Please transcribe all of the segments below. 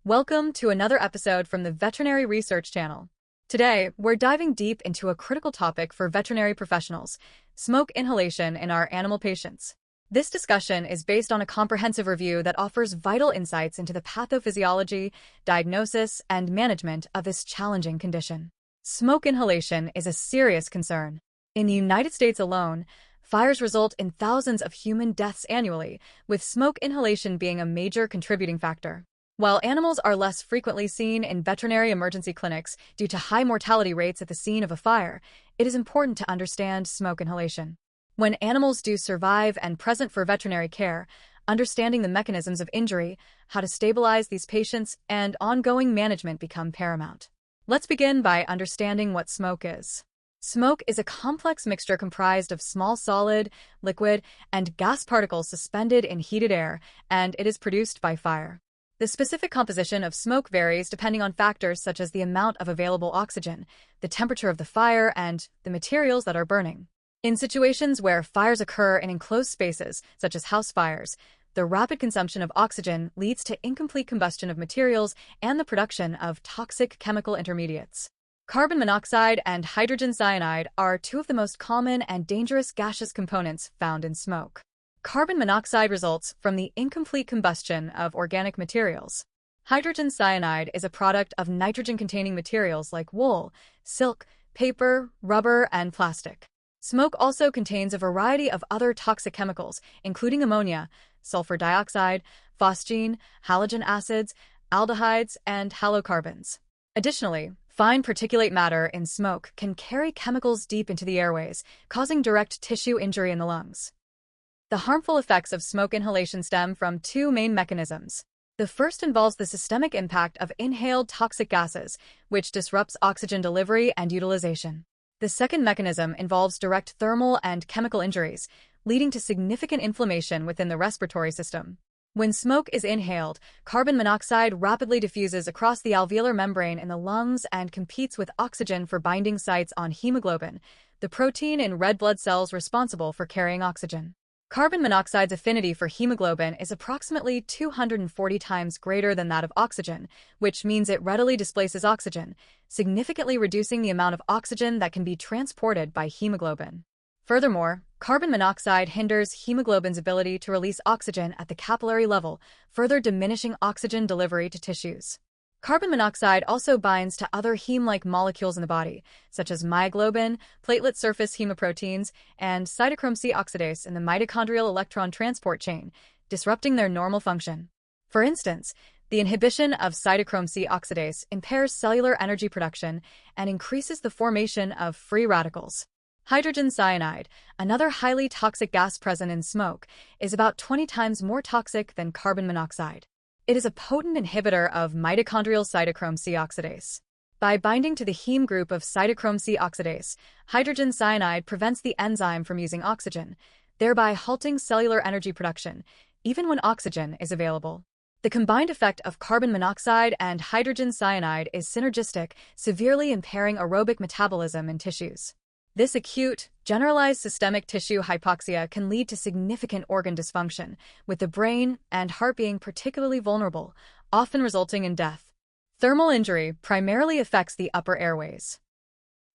Welcome to another episode from the Veterinary Research Channel. Today, we're diving deep into a critical topic for veterinary professionals: smoke inhalation in our animal patients. This discussion is based on a comprehensive review that offers vital insights into the pathophysiology, diagnosis, and management of this challenging condition. Smoke inhalation is a serious concern. In the United States alone, fires result in thousands of human deaths annually, with smoke inhalation being a major contributing factor. While animals are less frequently seen in veterinary emergency clinics due to high mortality rates at the scene of a fire, it is important to understand smoke inhalation. When animals do survive and present for veterinary care, understanding the mechanisms of injury, how to stabilize these patients, and ongoing management become paramount. Let's begin by understanding what smoke is. Smoke is a complex mixture comprised of small solid, liquid, and gas particles suspended in heated air, and it is produced by fire. The specific composition of smoke varies depending on factors such as the amount of available oxygen, the temperature of the fire, and the materials that are burning. In situations where fires occur in enclosed spaces, such as house fires, the rapid consumption of oxygen leads to incomplete combustion of materials and the production of toxic chemical intermediates. Carbon monoxide and hydrogen cyanide are two of the most common and dangerous gaseous components found in smoke. Carbon monoxide results from the incomplete combustion of organic materials. Hydrogen cyanide is a product of nitrogen-containing materials like wool, silk, paper, rubber, and plastic. Smoke also contains a variety of other toxic chemicals, including ammonia, sulfur dioxide, phosgene, halogen acids, aldehydes, and halocarbons. Additionally, fine particulate matter in smoke can carry chemicals deep into the airways, causing direct tissue injury in the lungs. The harmful effects of smoke inhalation stem from two main mechanisms. The first involves the systemic impact of inhaled toxic gases, which disrupts oxygen delivery and utilization. The second mechanism involves direct thermal and chemical injuries, leading to significant inflammation within the respiratory system. When smoke is inhaled, carbon monoxide rapidly diffuses across the alveolar membrane in the lungs and competes with oxygen for binding sites on hemoglobin, the protein in red blood cells responsible for carrying oxygen. Carbon monoxide's affinity for hemoglobin is approximately 240 times greater than that of oxygen, which means it readily displaces oxygen, significantly reducing the amount of oxygen that can be transported by hemoglobin. Furthermore, carbon monoxide hinders hemoglobin's ability to release oxygen at the capillary level, further diminishing oxygen delivery to tissues. Carbon monoxide also binds to other heme-like molecules in the body, such as myoglobin, platelet surface hemoproteins, and cytochrome C oxidase in the mitochondrial electron transport chain, disrupting their normal function. For instance, the inhibition of cytochrome C oxidase impairs cellular energy production and increases the formation of free radicals. Hydrogen cyanide, another highly toxic gas present in smoke, is about 20 times more toxic than carbon monoxide. It is a potent inhibitor of mitochondrial cytochrome C oxidase. By binding to the heme group of cytochrome C oxidase, hydrogen cyanide prevents the enzyme from using oxygen, thereby halting cellular energy production, even when oxygen is available. The combined effect of carbon monoxide and hydrogen cyanide is synergistic, severely impairing aerobic metabolism in tissues. This acute, generalized systemic tissue hypoxia can lead to significant organ dysfunction, with the brain and heart being particularly vulnerable, often resulting in death. Thermal injury primarily affects the upper airways.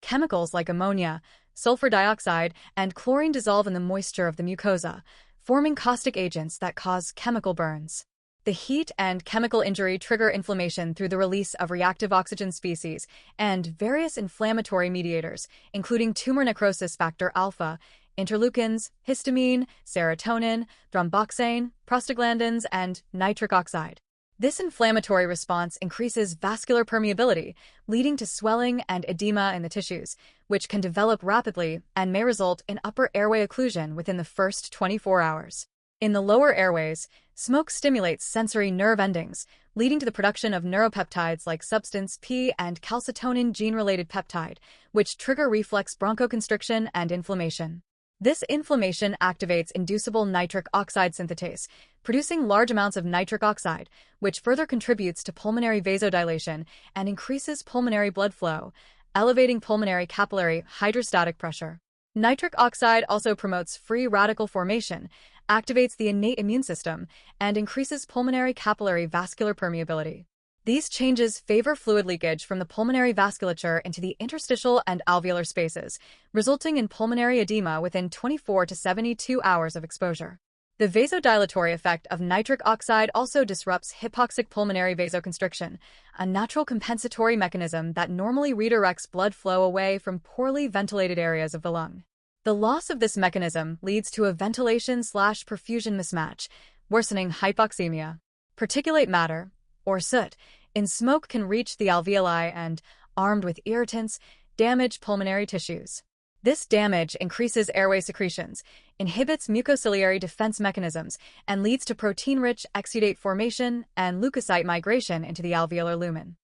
Chemicals like ammonia, sulfur dioxide, and chlorine dissolve in the moisture of the mucosa, forming caustic agents that cause chemical burns. The heat and chemical injury trigger inflammation through the release of reactive oxygen species and various inflammatory mediators, including tumor necrosis factor alpha, interleukins, histamine, serotonin, thromboxane, prostaglandins, and nitric oxide. This inflammatory response increases vascular permeability, leading to swelling and edema in the tissues, which can develop rapidly and may result in upper airway occlusion within the first 24 hours. In the lower airways, smoke stimulates sensory nerve endings, leading to the production of neuropeptides like substance P and calcitonin gene-related peptide, which trigger reflex bronchoconstriction and inflammation. This inflammation activates inducible nitric oxide synthetase, producing large amounts of nitric oxide, which further contributes to pulmonary vasodilation and increases pulmonary blood flow, elevating pulmonary capillary hydrostatic pressure. Nitric oxide also promotes free radical formation, activates the innate immune system, and increases pulmonary capillary vascular permeability. These changes favor fluid leakage from the pulmonary vasculature into the interstitial and alveolar spaces, resulting in pulmonary edema within 24 to 72 hours of exposure. The vasodilatory effect of nitric oxide also disrupts hypoxic pulmonary vasoconstriction, a natural compensatory mechanism that normally redirects blood flow away from poorly ventilated areas of the lung. The loss of this mechanism leads to a ventilation/perfusion mismatch, worsening hypoxemia. Particulate matter, or soot, in smoke can reach the alveoli and, armed with irritants, damage pulmonary tissues. This damage increases airway secretions, inhibits mucociliary defense mechanisms, and leads to protein-rich exudate formation and leukocyte migration into the alveolar lumen.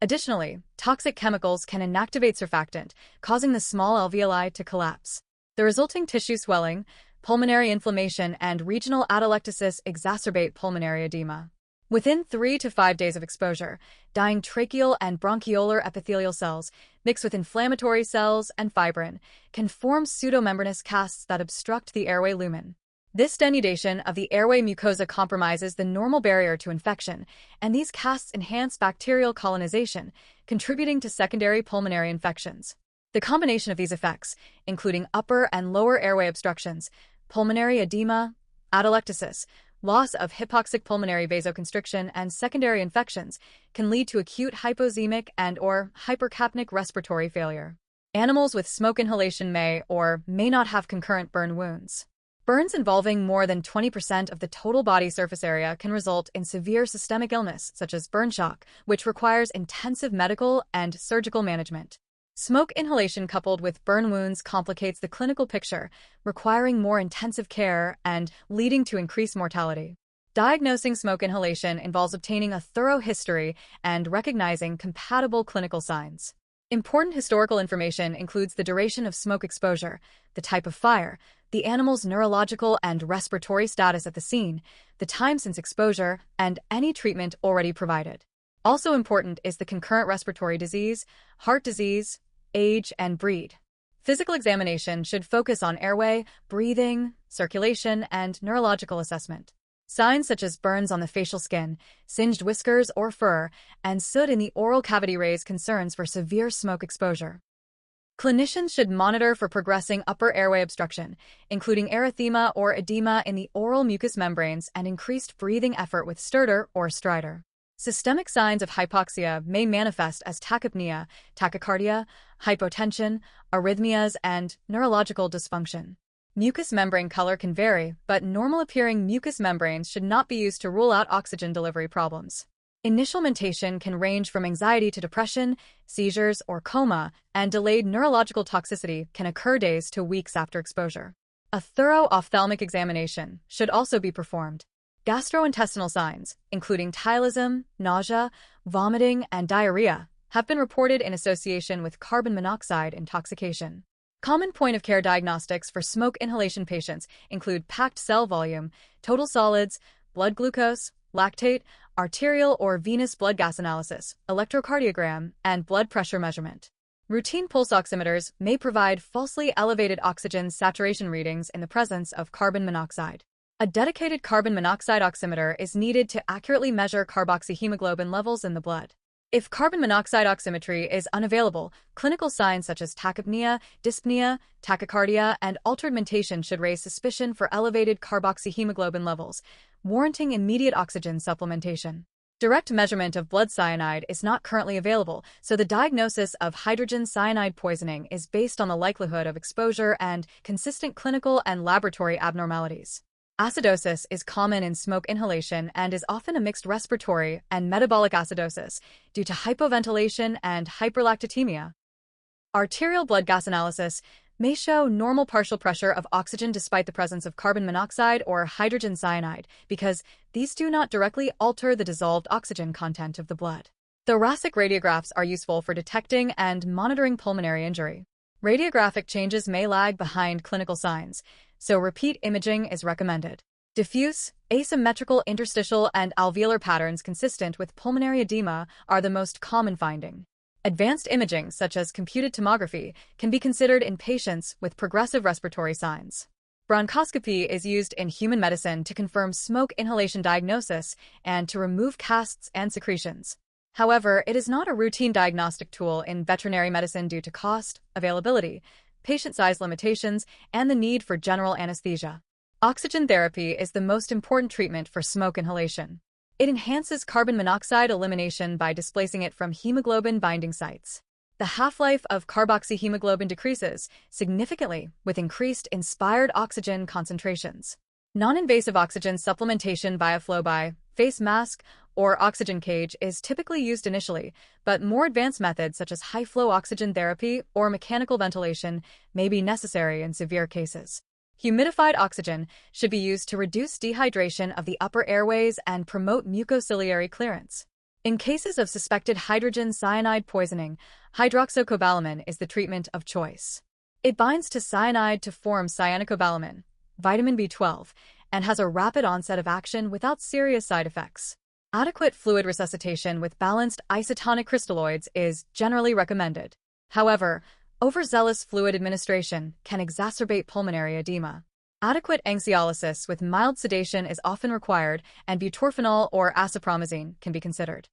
Additionally, toxic chemicals can inactivate surfactant, causing the small alveoli to collapse. The resulting tissue swelling, pulmonary inflammation, and regional atelectasis exacerbate pulmonary edema. Within 3 to 5 days of exposure, dying tracheal and bronchiolar epithelial cells, mixed with inflammatory cells and fibrin, can form pseudomembranous casts that obstruct the airway lumen. This denudation of the airway mucosa compromises the normal barrier to infection, and these casts enhance bacterial colonization, contributing to secondary pulmonary infections. The combination of these effects, including upper and lower airway obstructions, pulmonary edema, atelectasis, loss of hypoxic pulmonary vasoconstriction, and secondary infections, can lead to acute hypoxemic and/or hypercapnic respiratory failure. Animals with smoke inhalation may or may not have concurrent burn wounds. Burns involving more than 20% of the total body surface area can result in severe systemic illness, such as burn shock, which requires intensive medical and surgical management. Smoke inhalation coupled with burn wounds complicates the clinical picture, requiring more intensive care and leading to increased mortality. Diagnosing smoke inhalation involves obtaining a thorough history and recognizing compatible clinical signs. Important historical information includes the duration of smoke exposure, the type of fire, the animal's neurological and respiratory status at the scene, the time since exposure, and any treatment already provided. Also important is the concurrent respiratory disease, heart disease, age, and breed. Physical examination should focus on airway, breathing, circulation, and neurological assessment. Signs such as burns on the facial skin, singed whiskers or fur, and soot in the oral cavity raise concerns for severe smoke exposure. Clinicians should monitor for progressing upper airway obstruction, including erythema or edema in the oral mucous membranes and increased breathing effort with stridor or stridor. Systemic signs of hypoxia may manifest as tachypnea, tachycardia, hypotension, arrhythmias, and neurological dysfunction. Mucous membrane color can vary, but normal-appearing mucous membranes should not be used to rule out oxygen delivery problems. Initial mentation can range from anxiety to depression, seizures, or coma, and delayed neurological toxicity can occur days to weeks after exposure. A thorough ophthalmic examination should also be performed. Gastrointestinal signs, including tylism, nausea, vomiting, and diarrhea, have been reported in association with carbon monoxide intoxication. Common point-of-care diagnostics for smoke inhalation patients include packed cell volume, total solids, blood glucose, lactate, arterial or venous blood gas analysis, electrocardiogram, and blood pressure measurement. Routine pulse oximeters may provide falsely elevated oxygen saturation readings in the presence of carbon monoxide. A dedicated carbon monoxide oximeter is needed to accurately measure carboxyhemoglobin levels in the blood. If carbon monoxide oximetry is unavailable, clinical signs such as tachypnea, dyspnea, tachycardia, and altered mentation should raise suspicion for elevated carboxyhemoglobin levels, warranting immediate oxygen supplementation. Direct measurement of blood cyanide is not currently available, so the diagnosis of hydrogen cyanide poisoning is based on the likelihood of exposure and consistent clinical and laboratory abnormalities. Acidosis is common in smoke inhalation and is often a mixed respiratory and metabolic acidosis due to hypoventilation and hyperlactatemia. Arterial blood gas analysis may show normal partial pressure of oxygen despite the presence of carbon monoxide or hydrogen cyanide because these do not directly alter the dissolved oxygen content of the blood. Thoracic radiographs are useful for detecting and monitoring pulmonary injury. Radiographic changes may lag behind clinical signs, so repeat imaging is recommended. Diffuse, asymmetrical interstitial and alveolar patterns consistent with pulmonary edema are the most common finding. Advanced imaging, such as computed tomography, can be considered in patients with progressive respiratory signs. Bronchoscopy is used in human medicine to confirm smoke inhalation diagnosis and to remove casts and secretions. However, it is not a routine diagnostic tool in veterinary medicine due to cost, availability, patient size limitations, and the need for general anesthesia. Oxygen therapy is the most important treatment for smoke inhalation. It enhances carbon monoxide elimination by displacing it from hemoglobin binding sites. The half-life of carboxyhemoglobin decreases significantly with increased inspired oxygen concentrations. Non-invasive oxygen supplementation via flow-by, face mask, or oxygen cage is typically used initially, but more advanced methods such as high-flow oxygen therapy or mechanical ventilation may be necessary in severe cases. Humidified oxygen should be used to reduce dehydration of the upper airways and promote mucociliary clearance. In cases of suspected hydrogen cyanide poisoning, hydroxycobalamin is the treatment of choice. It binds to cyanide to form cyanocobalamin, vitamin B12, and has a rapid onset of action without serious side effects. Adequate fluid resuscitation with balanced isotonic crystalloids is generally recommended. However, overzealous fluid administration can exacerbate pulmonary edema. Adequate anxiolysis with mild sedation is often required, and butorphanol or acepromazine can be considered.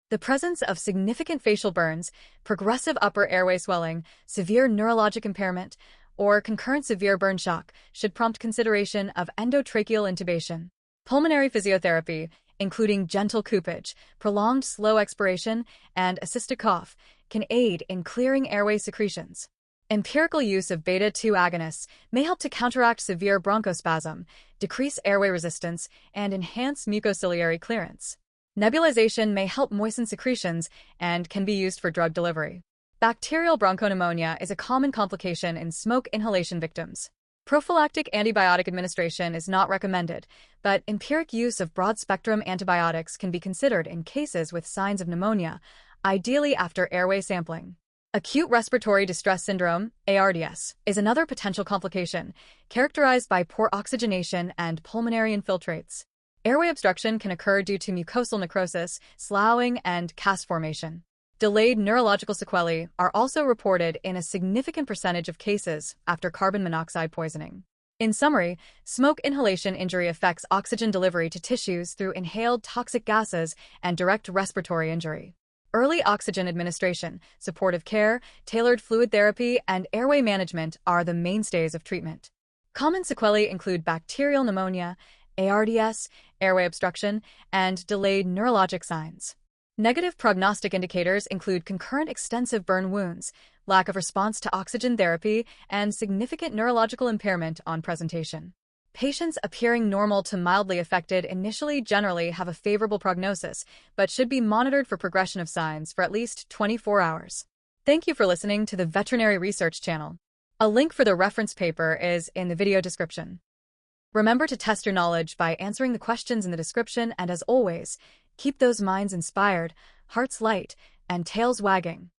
The presence of significant facial burns, progressive upper airway swelling, severe neurologic impairment, or concurrent severe burn shock should prompt consideration of endotracheal intubation. Pulmonary physiotherapy, including gentle coupage, prolonged slow expiration, and assisted cough, can aid in clearing airway secretions. Empirical use of beta-2 agonists may help to counteract severe bronchospasm, decrease airway resistance, and enhance mucociliary clearance. Nebulization may help moisten secretions and can be used for drug delivery. Bacterial bronchopneumonia is a common complication in smoke inhalation victims. Prophylactic antibiotic administration is not recommended, but empiric use of broad-spectrum antibiotics can be considered in cases with signs of pneumonia, ideally after airway sampling. Acute respiratory distress syndrome, ARDS, is another potential complication, characterized by poor oxygenation and pulmonary infiltrates. Airway obstruction can occur due to mucosal necrosis, sloughing, and cast formation. Delayed neurological sequelae are also reported in a significant percentage of cases after carbon monoxide poisoning. In summary, smoke inhalation injury affects oxygen delivery to tissues through inhaled toxic gases and direct respiratory injury. Early oxygen administration, supportive care, tailored fluid therapy, and airway management are the mainstays of treatment. Common sequelae include bacterial pneumonia, ARDS, airway obstruction, and delayed neurologic signs. Negative prognostic indicators include concurrent extensive burn wounds, lack of response to oxygen therapy, and significant neurological impairment on presentation. Patients appearing normal to mildly affected initially generally have a favorable prognosis, but should be monitored for progression of signs for at least 24 hours. Thank you for listening to the Veterinary Research Channel. A link for the reference paper is in the video description. Remember to test your knowledge by answering the questions in the description, and as always, keep those minds inspired, hearts light, and tails wagging.